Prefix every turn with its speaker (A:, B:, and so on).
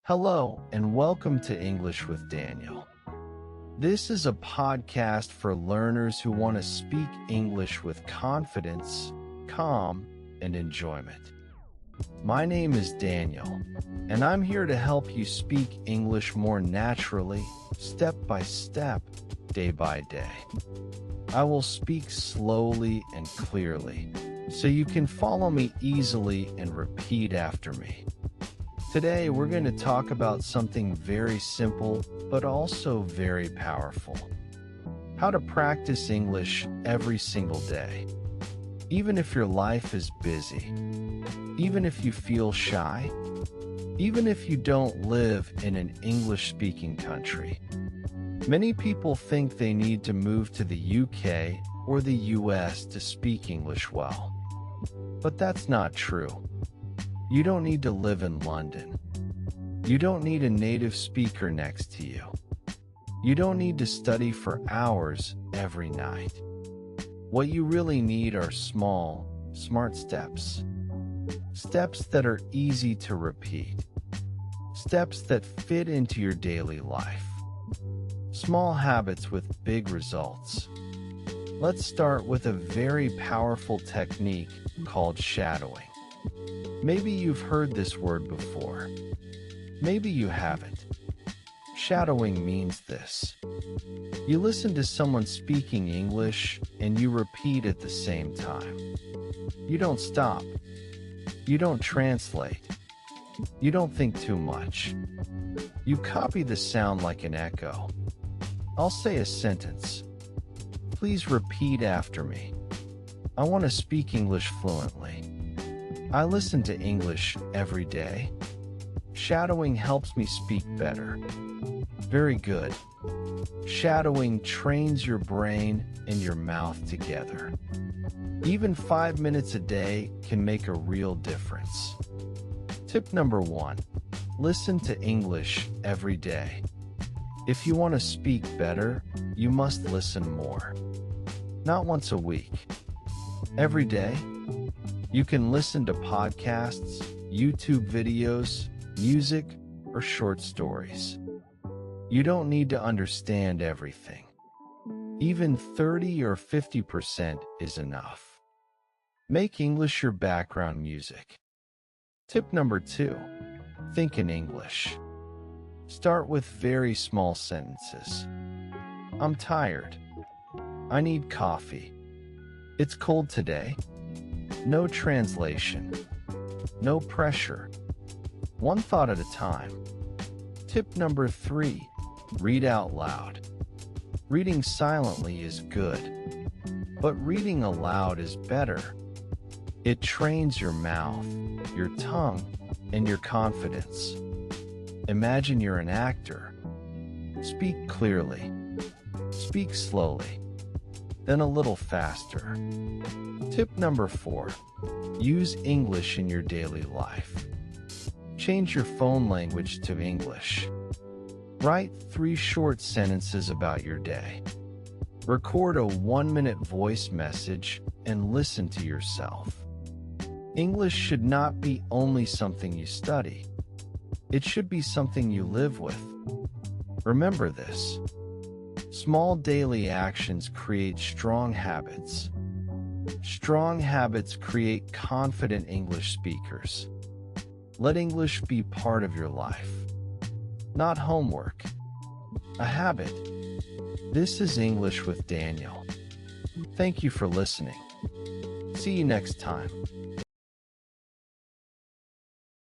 A: Hello, and welcome to English with Daniel. This is a podcast for learners who want to speak English with confidence, calm, and enjoyment. My name is Daniel, and I'm here to help you speak English more naturally, step by step, day by day. I will speak slowly and clearly, so you can follow me easily and repeat after me. Today, we're going to talk about something very simple, but also very powerful. How to practice English every single day. Even if your life is busy, even if you feel shy, even if you don't live in an English-speaking country. Many people think they need to move to the UK or the US to speak English well. But that's not true. You don't need to live in London. You don't need a native speaker next to you. You don't need to study for hours every night. What you really need are small, smart steps. Steps that are easy to repeat. Steps that fit into your daily life. Small habits with big results. Let's start with a very powerful technique called shadowing. Maybe you've heard this word before. Maybe you haven't. Shadowing means this. You listen to someone speaking English and you repeat at the same time. You don't stop. You don't translate. You don't think too much. You copy the sound like an echo. I'll say a sentence. Please repeat after me. I want to speak English fluently. I listen to English every day. Shadowing helps me speak better. Very good. Shadowing trains your brain and your mouth together. Even 5 minutes a day can make a real difference. Tip number 1. Listen to English every day. If you want to speak better, you must listen more. Not once a week. Every day. You can listen to podcasts, YouTube videos, music, or short stories. You don't need to understand everything. Even 30 or 50% is enough. Make English your background music. Tip number 2. Think in English. Start with very small sentences. I'm tired. I need coffee. It's cold today. No translation. No pressure. One thought at a time. Tip number 3. Read out loud. Reading silently is good, but reading aloud is better. It trains your mouth, your tongue, and your confidence. Imagine you're an actor. Speak clearly. Speak slowly. Then a little faster. Tip number 4. Use English in your daily life. Change your phone language to English. Write 3 short sentences about your day. Record a 1-minute voice message and listen to yourself. English should not be only something you study. It should be something you live with. Remember this. Small daily actions create strong habits. Strong habits create confident English speakers. Let English be part of your life. Not homework. A habit. This is English with Daniel. Thank you for listening. See you next time.